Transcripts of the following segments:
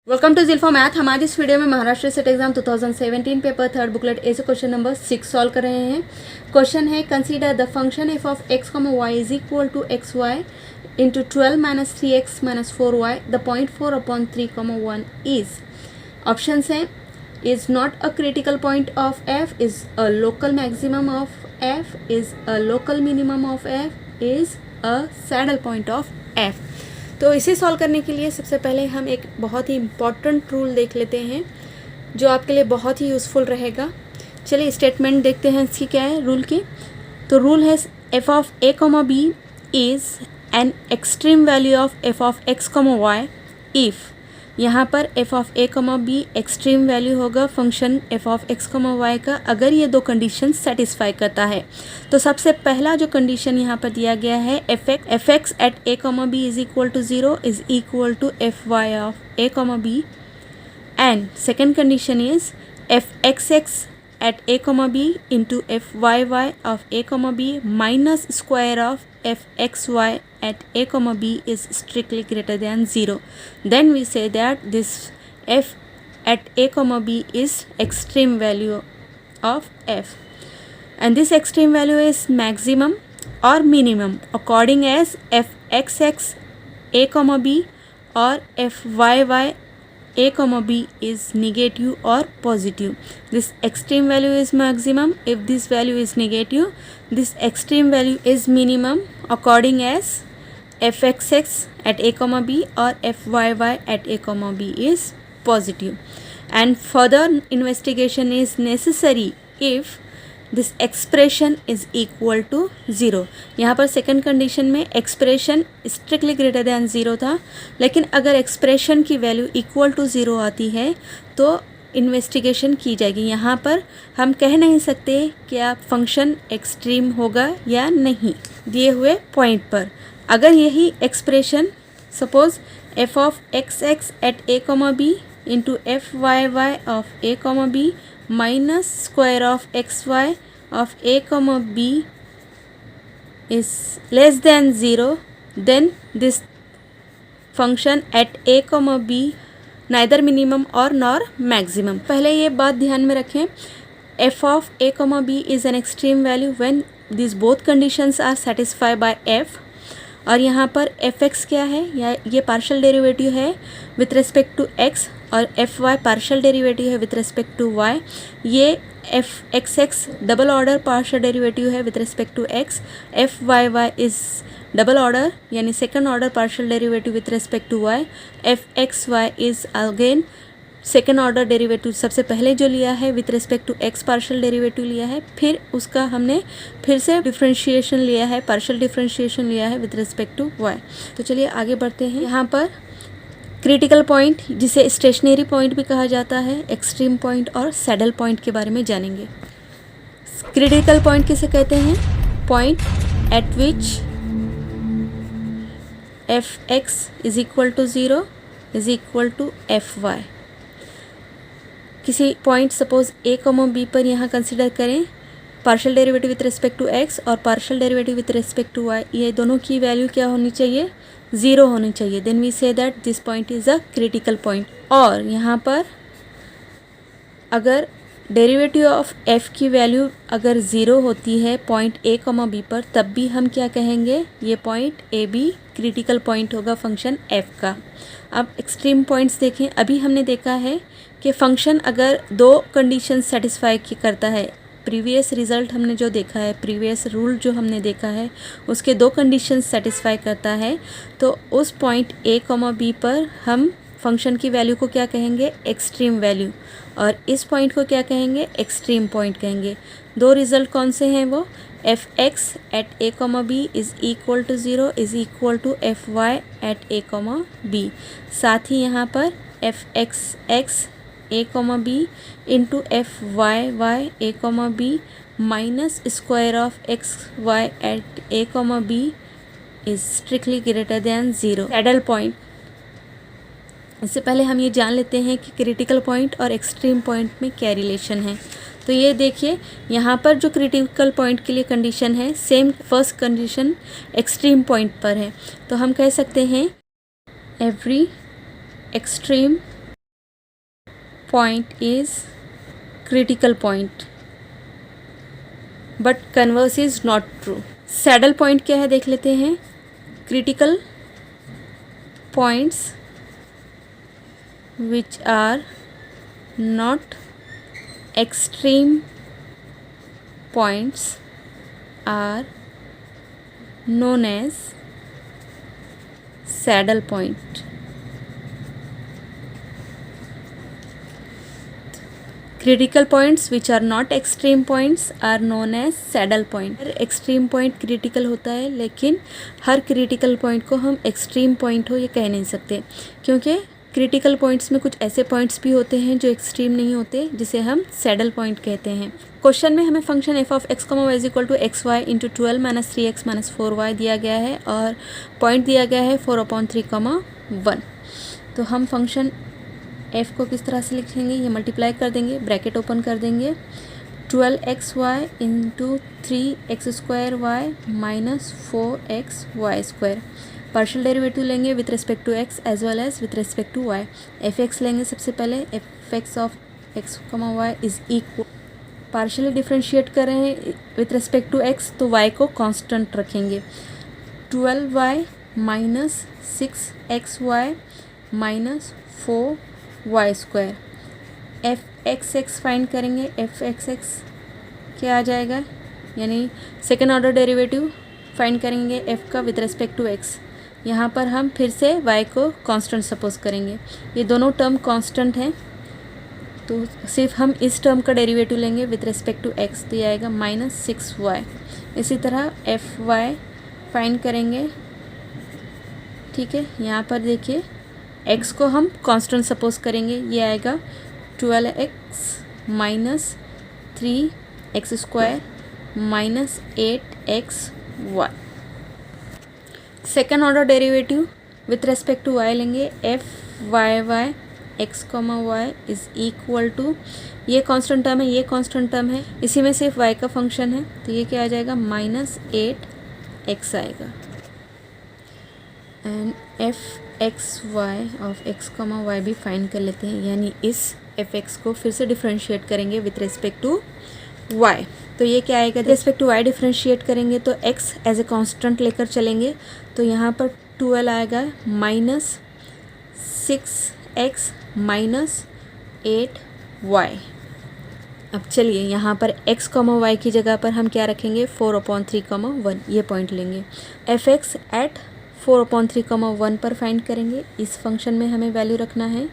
Welcome to जिल्फा math. हमारे इस video में Maharashtra SET exam 2017 paper third booklet A से क्वेश्चन नंबर 6 सॉल्व कर रहे हैं। क्वेश्चन है consider the function F of x comma Y is equal to x Y into 12 minus 3x minus 4y the point 4/3, 1 is. Option है is not a critical point of f, is a local maximum of f, is a local minimum of f, is a saddle point of f. तो इसे solve करने के लिए सबसे पहले हम एक बहुत ही इम्पॉर्टेंट रूल देख लेते हैं जो आपके लिए बहुत ही यूज़फुल रहेगा। चलिए स्टेटमेंट देखते हैं इसकी क्या है रूल की। तो रूल है f of A comma B is an extreme value of f of x comma y if. यहाँ पर f of A comma b extreme value होगा function F of x comma y का अगर ये दो कंडीशन सेटिस्फाई करता है। तो सबसे पहला जो कंडीशन यहाँ पर दिया गया है F X at A comma B is equal to 0 is equal to F Y of A comma B, and second condition is F x X at a comma b into f y y of a comma b minus square of f x y at a comma b is strictly greater than 0. Then we say that this f at a comma b is extreme value of f, and this extreme value is maximum or minimum according as f x x a comma b or f y y a comma b is negative or positive. This extreme value is maximum if this value is negative. This extreme value is minimum according as fxx at a comma b or fyy at a comma b is positive. And further investigation is necessary if this expression is equal to 0। यहाँ पर second condition में expression strictly greater than 0 था, लेकिन अगर expression की value equal to 0 आती है तो इन्वेस्टिगेशन की जाएगी। यहाँ पर हम कह नहीं सकते कि आप फंक्शन एक्सट्रीम होगा या नहीं दिए हुए पॉइंट पर। अगर यही expression suppose F of X X at A comma B into F Y Y of A comma B minus square of xy of a comma b is less than 0, then this function at a comma b neither minimum or nor maximum। पहले ये बात ध्यान में रखें, f of a comma b is an extreme value when these both conditions are satisfied by f। और यहाँ पर F x क्या है, या ये पार्शियल डेरिवेटिव है विथ रिस्पेक्ट टू एक्स, और एफ वाई पार्शियल डेरिवेटिव है विथ रिस्पेक्ट टू वाई। ये f x x double order partial derivative है with respect to x. F Y y is double order यानी second order partial derivative with respect to y. F x y is again second order derivative सबसे पहले जो लिया है with respect to x partial derivative लिया है, फिर उसका हमने फिर से डिफ्रेंशिएशन लिया है, पार्शियल डिफ्रेंशिएशन लिया है विथ रिस्पेक्ट टू वाई। तो चलिए आगे बढ़ते हैं। यहाँ पर क्रिटिकल पॉइंट जिसे स्टेशनरी पॉइंट भी कहा जाता है, एक्सट्रीम पॉइंट और सैडल पॉइंट के बारे में जानेंगे। क्रिटिकल पॉइंट किसे कहते हैं? Point at which f x is equal to 0 is equal to F y. किसी point suppose a comma b पर यहाँ कंसिडर करें, partial derivative with respect to x और partial derivative with respect to y, ये दोनों की value क्या होनी चाहिए? 0 होनी चाहिए। Then we say that this point is a critical point. और यहाँ पर अगर डेरिवेटिव ऑफ एफ की वैल्यू अगर 0 होती है पॉइंट ए कॉमा बी पर, तब भी हम क्या कहेंगे? ये point A B critical point होगा फंक्शन एफ का। अब एक्सट्रीम पॉइंट्स देखें। अभी हमने देखा है कि फंक्शन अगर दो कंडीशन सेटिस्फाई करता है, प्रीवियस रिज़ल्ट हमने जो देखा है, प्रीवियस रूल जो हमने देखा है, उसके दो कंडीशन सेटिस्फाई करता है, तो उस पॉइंट ए कॉमा बी पर हम फंक्शन की वैल्यू को क्या कहेंगे? Extreme value. और इस पॉइंट को क्या कहेंगे? एक्सट्रीम पॉइंट कहेंगे। दो रिज़ल्ट कौन से हैं वो? F X at A comma B is equal to 0 is equal to F Y at A comma B. साथ ही यहाँ पर F x X A comma B into F Y Y A comma B minus square of X Y at A comma B is strictly greater than 0। Saddle point. इससे पहले हम ये जान लेते हैं कि क्रिटिकल पॉइंट और एक्सट्रीम पॉइंट में क्या रिलेशन है। तो ये देखिए, यहाँ पर जो क्रिटिकल पॉइंट के लिए कंडीशन है, same first condition extreme point पर है। तो हम कह सकते हैं every extreme point is critical point, but converse is not true. Saddle point क्या है देख लेते हैं. Critical points which are not extreme points are known as saddle point. Critical points which are not extreme points are known as saddle point. Her extreme point critical होता है, लेकिन हर critical point को हम extreme point हो ये कह नहीं सकते, क्योंकि क्रिटिकल पॉइंट्स में कुछ ऐसे पॉइंट्स भी होते हैं जो एक्सट्रीम नहीं होते, जिसे हम सैडल पॉइंट कहते हैं. क्वेश्चन में हमें function F of x comma Y is equal to x Y into 12 minus 3x minus 4y दिया गया है और पॉइंट दिया गया है 4/3, 1. तो हम फंक्शन एफ को किस तरह से लिखेंगे, ये मल्टीप्लाई कर देंगे, ब्रैकेट ओपन कर देंगे. 12xy into 3x² minus 4xy². Partial derivative लेंगे with respect to x as well as with respect to y. F x लेंगे सबसे पहले. F x of x comma Y is equal, partially differentiate कर रहे हैं with respect to x, तो y को constant रखेंगे. 12y minus 6xy minus 4y². F x x find करेंगे. एफ एक्स एक्स क्या आ जाएगा, यानी सेकेंड ऑर्डर डेरिवेटिव फाइंड करेंगे एफ का विथ रिस्पेक्ट टू एक्स. यहाँ पर हम फिर से y को कांस्टेंट सपोज करेंगे. ये दोनों टर्म कांस्टेंट हैं, तो सिर्फ हम इस टर्म का डेरिवेटिव लेंगे विथ रिस्पेक्ट टू x, तो ये आएगा माइनस 6y. इसी तरह एफ वाई फाइंड करेंगे. ठीक है, यहाँ पर देखिए x को हम कांस्टेंट सपोज करेंगे. ये आएगा 12x minus 3x² minus 8xy. Second order derivative with respect to y लेंगे. F Y Y X comma Y is equal to, ये कांस्टेंट टर्म है, ये कांस्टेंट टर्म है, इसी में सिर्फ y का फंक्शन है, तो ये क्या आ जाएगा माइनस 8x आएगा. And F x Y of x comma Y भी फाइंड कर लेते हैं, यानी इस एफ एक्स को फिर से डिफ्रेंशिएट करेंगे विथ रिस्पेक्ट टू y. तो ये क्या आएगा, रिस्पेक्ट टू y डिफ्रेंशिएट करेंगे तो x एज ए कांस्टेंट लेकर चलेंगे, तो यहाँ पर 12 आएगा माइनस 6x माइनस 8y. अब चलिए यहाँ पर x कॉमा वाई की जगह पर हम क्या रखेंगे, 4/3, 1 ये पॉइंट लेंगे. एफ एक्स एट 4/3, 1 पर फाइंड करेंगे. इस फंक्शन में हमें वैल्यू रखना है.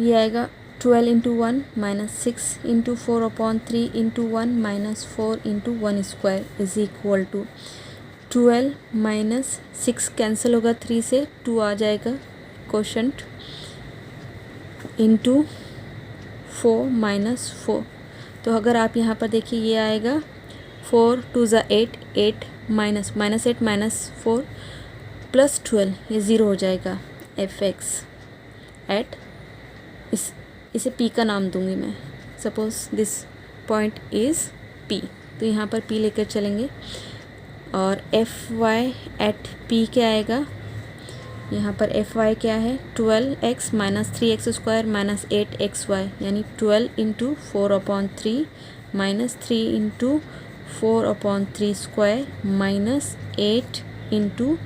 ये आएगा 12 into 1 minus 6 into 4/3 into 1 minus 4 into 1² is equal to 12 minus 6 cancel होगा 3 से, 2 आ जाएगा कोशंट इंटू 4 माइनस 4. तो अगर आप यहाँ पर देखिए ये आएगा 4 2 ज़ा 8, 8 माइनस 8 माइनस 4 प्लस 12, ये 0 हो जाएगा. एफ एक्स एट, इसे P का नाम दूंगी मैं, suppose this point is P, तो यहाँ पर P लेकर चलेंगे. और एफ वाई एट P क्या आएगा, यहाँ पर एफ वाई क्या है, 12x minus 3x² minus 8xy, यानी 12 into 4/3 minus 3 into 4/3² minus 8 into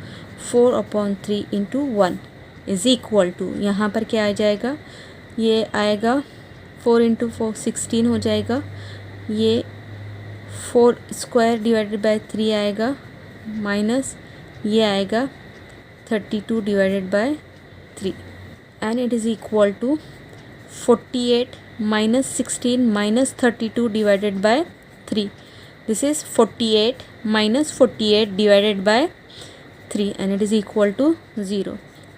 4/3 into 1 is equal to, यहाँ पर क्या आ जाएगा, ये आएगा 4 इंटू 4 16 हो जाएगा. ये 4² डिवाइडेड बाय 3 आएगा माइनस ये आएगा 32 divided by 3 and it is equal to 48 minus 16 minus 32 divided by 3. This is 48 minus 48 divided by 3 and it is equal to 0.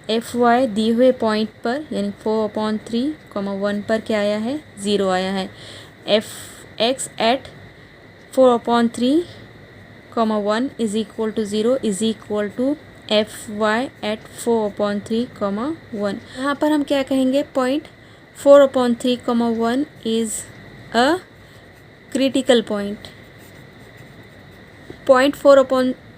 F Y दिए हुए पॉइंट पर यानी 4/3, 1 पर क्या आया है, 0 आया है. F X at 4/3, 1 is equal to 0 is equal to F Y at 4/3, 1. यहाँ पर हम क्या कहेंगे, point 4/3, 1 is a critical point. Point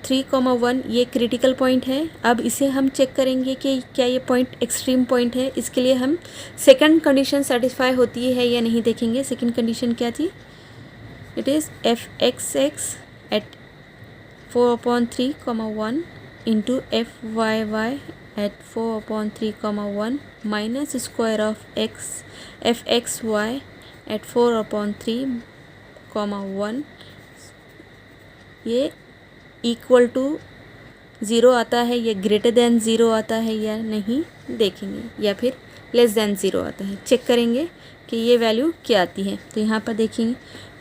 4.3,1 ये क्रिटिकल पॉइंट है। अब इसे हम चेक करेंगे कि क्या ये पॉइंट एक्सट्रीम पॉइंट है। इसके लिए हम सेकंड कंडीशन सेटिस्फाई होती है या नहीं देखेंगे। सेकंड कंडीशन क्या थी? It is f(x)(x) at 4/3,1 into f(y)(y) at 4/3,1 minus square of f(x)(y) at 4/3,1 ये इक्वल टू 0 आता है या ग्रेटर देन 0 आता है या नहीं देखेंगे, या फिर लेस देन 0 आता है। चेक करेंगे कि ये वैल्यू क्या आती है। तो यहाँ पर देखेंगे,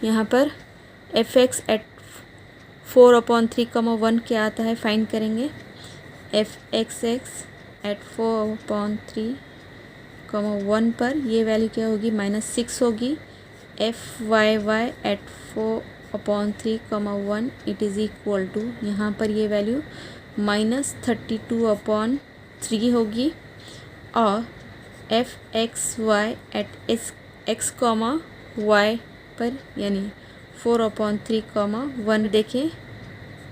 यहाँ पर f(x) एट 4/3,1 क्या आता है फाइंड करेंगे। f(x) एट 4/3,1 पर ये वैल्यू क्या होगी? -6 होगी। f(y)(y) at 4/3,1 it is equal to, यहाँ पर ये वैल्यू -32/3 होगी। और f(x)(y) एट x(y) पर यानी 4/3,1 देखें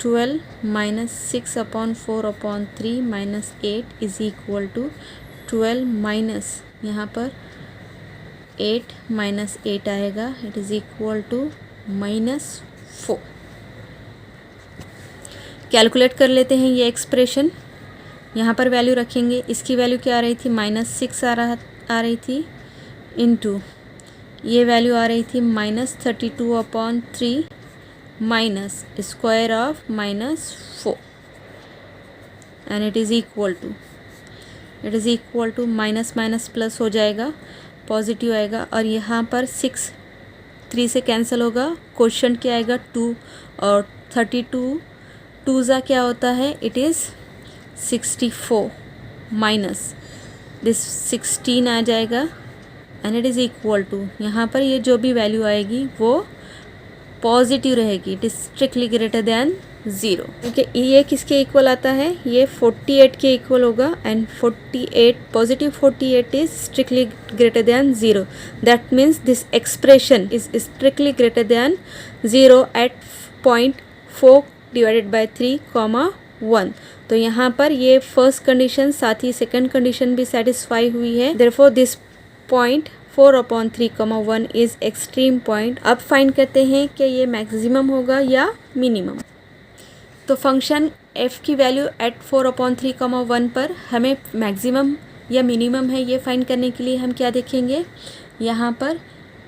12 -6/4/3 -8 इज़ इक्वल टू 12 माइनस यहाँ पर 8 -8 आएगा। It is equal to -4। Calculate कर लेते हैं ये एक्सप्रेशन। यहाँ पर वैल्यू रखेंगे। इसकी वैल्यू क्या आ रही थी? -6 आ रही थी इनटू ये वैल्यू आ रही थी -32/3 minus square of -4 and it is equal to minus minus plus हो जाएगा, पॉजिटिव आएगा। और यहाँ पर 6 3 से कैंसिल होगा। क्वेश्चन क्या आएगा? 2 और 32 2 ज़ा क्या होता है? इट इज़ 64 माइनस दिस 16 आ जाएगा and it is equal to, यहाँ पर ये जो भी वैल्यू आएगी वो पॉजिटिव रहेगी। It is strictly greater than 0। Okay, ये किसके इक्वल आता है? ये 48 के इक्वल होगा and 48 positive 48 is strictly greater than 0। That means this expression is strictly greater than 0 at 0.4 divided by 3,1। तो यहाँ पर ये फर्स्ट कंडीशन साथ ही सेकंड कंडीशन भी सेटिस्फाई हुई है। Therefore this point 4/3,1 is extreme point. अब फाइंड करते हैं कि ये मैक्सिमम होगा या मिनिमम। तो फंक्शन f की वैल्यू एट 4/3,1 पर हमें मैक्सिमम या मिनिमम है ये फाइंड करने के लिए हम क्या देखेंगे? यहाँ पर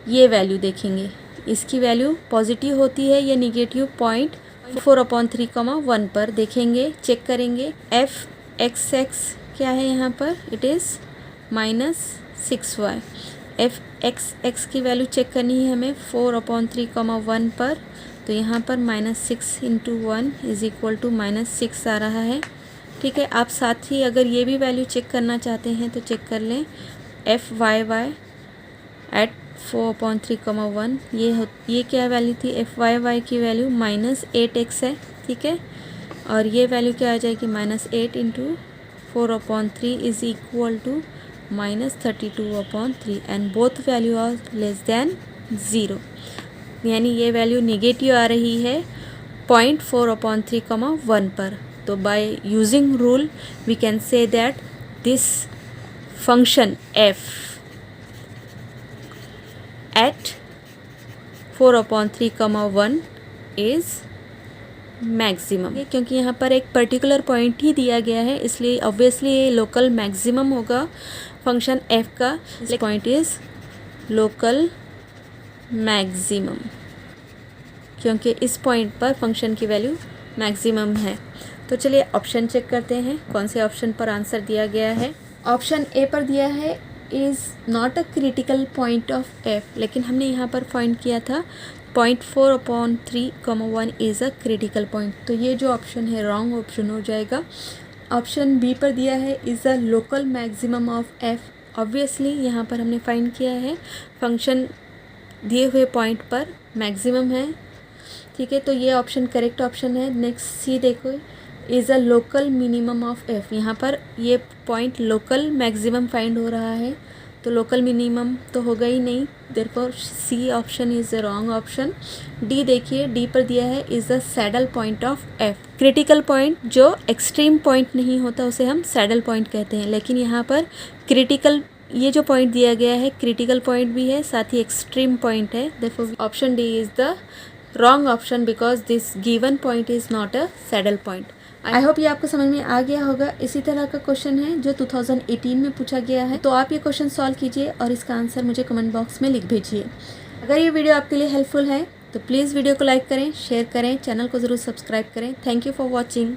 ये वैल्यू देखेंगे। इसकी वैल्यू पॉजिटिव होती है या निगेटिव? पॉइंट 4/3,1 पर देखेंगे, चेक करेंगे। f(x)(x) क्या है यहाँ पर? It is -6y। f(x)(x) की वैल्यू चेक करनी है हमें 4/3,1 पर। तो यहाँ पर -6 इंटू 1 इज़ इक्वल टू -6 आ रहा है। ठीक है, आप साथ ही अगर ये भी वैल्यू चेक करना चाहते हैं तो चेक कर लें। f(y)(y) एट 4/3,1 ये क्या वैल्यू थी? f(y)(y) की वैल्यू -8x है। ठीक है, और ये वैल्यू क्या आ जाएगी? -8 into 4/3 is equal to -32/3 and both value are less than 0, यानी ये वैल्यू निगेटिव आ रही है 0.4/3,1 पर। तो by using rule we can say that this function f at 4/3,1 is maximum. क्योंकि यहाँ पर एक पर्टिकुलर पॉइंट ही दिया गया है, इसलिए ऑब्वियसली ये लोकल मैक्सिमम होगा फंक्शन f का। पॉइंट इज़ लोकल मैक्सिमम, क्योंकि इस पॉइंट पर फंक्शन की वैल्यू मैक्सिमम है। तो चलिए ऑप्शन चेक करते हैं कौन से ऑप्शन पर आंसर दिया गया है। ऑप्शन ए पर दिया है is not a critical point of f, लेकिन हमने यहाँ पर फाइंड किया था 0.4/3,1 इज़ अ क्रिटिकल पॉइंट। तो ये जो ऑप्शन है रॉन्ग ऑप्शन हो जाएगा। ऑप्शन बी पर दिया है is a local maximum of f। Obviously यहाँ पर हमने फाइंड किया है फंक्शन दिए हुए पॉइंट पर मैक्सिमम है। ठीक है, तो ये ऑप्शन करेक्ट ऑप्शन है। नेक्स्ट सी देखो, is a local minimum of f। यहाँ पर ये पॉइंट लोकल मैक्सिमम फाइंड हो रहा है, तो लोकल मिनिमम तो होगा ही नहीं, therefore C option is the wrong option. D देखिए, डी पर दिया है is the saddle point of F. Critical point जो एक्सट्रीम पॉइंट नहीं होता उसे हम सैडल पॉइंट कहते हैं, लेकिन यहाँ पर क्रिटिकल, ये जो पॉइंट दिया गया है क्रिटिकल पॉइंट भी है, साथ ही एक्सट्रीम पॉइंट है। Therefore option D is the wrong option because this given point is not a saddle point. I hope ये आपको समझ में आ गया होगा। इसी तरह का क्वेश्चन है जो 2018 में पूछा गया है, तो आप ये क्वेश्चन सॉल्व कीजिए और इसका आंसर मुझे कमेंट बॉक्स में लिख भेजिए। अगर ये वीडियो आपके लिए हेल्पफुल है तो प्लीज़ वीडियो को लाइक करें, शेयर करें, चैनल को ज़रूर सब्सक्राइब करें। Thank you for watching.